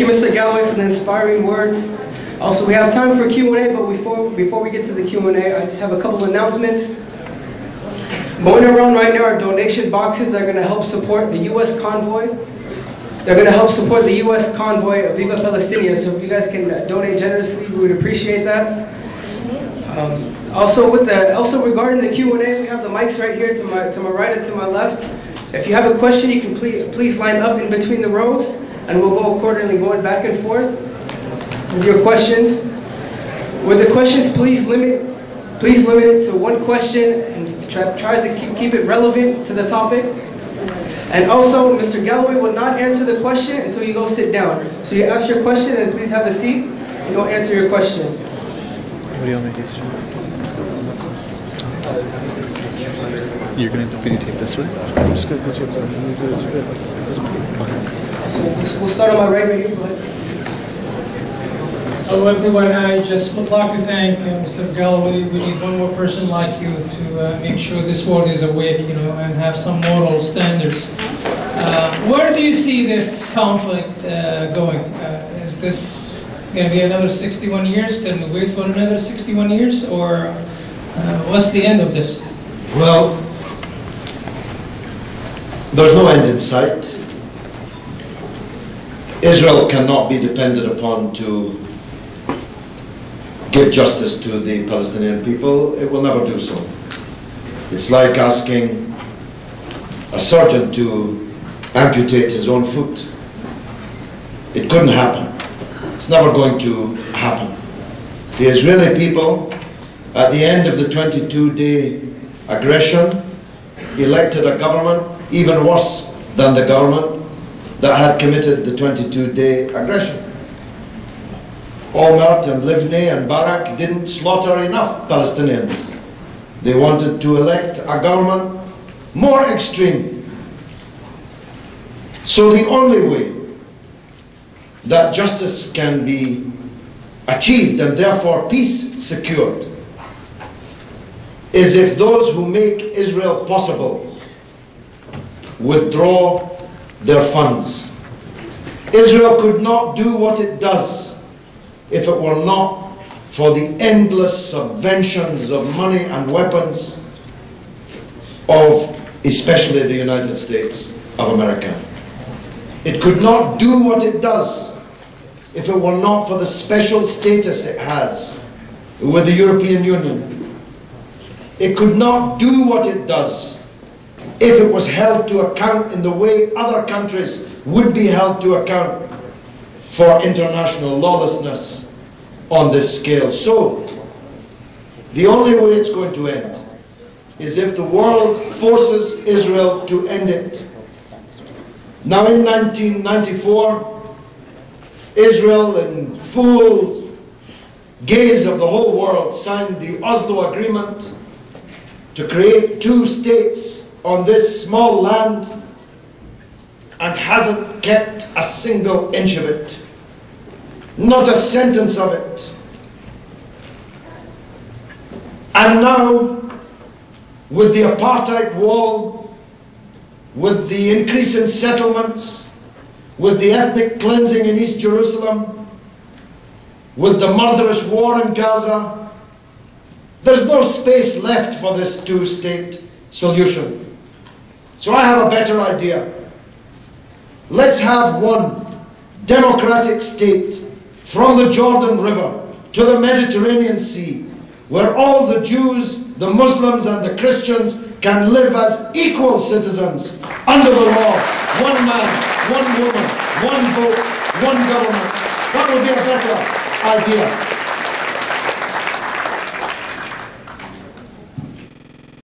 you, Mr. Galloway, for the inspiring words. Also, we have time for Q&A, but before we get to the Q&A, I just have a couple announcements. Going around right now are donation boxes that are going to help support the U.S. convoy. They're going to help support the U.S. convoy of Viva Palestina, so if you guys can donate generously, we would appreciate that. Also regarding the Q&A, we have the mics right here to my right and to my left. If you have a question, you can please line up in between the rows, and we'll go accordingly, going back and forth with your questions. With the questions, please limit it to one question and try to keep it relevant to the topic. And also, Mr. Galloway will not answer the question until you go sit down. So you ask your question and please have a seat, and he'll answer your question. What do you want me to do? Can you take this way? I'm just going to go to it. We'll start on my right here. Go ahead. Hello everyone, I just would like to thank Mr. Galloway. We need one more person like you to make sure this world is awake, and have some moral standards. Where do you see this conflict going? Is this going to be another 61 years? Can we wait for another 61 years? Or what's the end of this? Well, there's no end in sight. Israel cannot be depended upon to give justice to the Palestinian people. It will never do so. It's like asking a surgeon to amputate his own foot. It couldn't happen. It's never going to happen. The Israeli people, at the end of the 22-day aggression, elected a government even worse than the government that had committed the 22-day aggression. Olmert and Livni and Barak didn't slaughter enough Palestinians. They wanted to elect a government more extreme. So the only way that justice can be achieved and therefore peace secured is if those who make Israel possible withdraw their funds. Israel could not do what it does if it were not for the endless subventions of money and weapons of especially the United States of America. It could not do what it does if it were not for the special status it has with the European Union. It could not do what it does if it was held to account in the way other countries would be held to account for international lawlessness on this scale. So, the only way it's going to end is if the world forces Israel to end it. Now in 1994, Israel, in full gaze of the whole world, signed the Oslo Agreement to create 2 states on this small land and hasn't kept a single inch of it. Not a sentence of it. And now, with the apartheid wall, with the increase in settlements, with the ethnic cleansing in East Jerusalem, with the murderous war in Gaza, there's no space left for this 2-state solution. So I have a better idea. Let's have one democratic state from the Jordan River to the Mediterranean Sea, where all the Jews, the Muslims and the Christians can live as equal citizens under the law. One man, one woman, one vote, one government. That would be a better idea.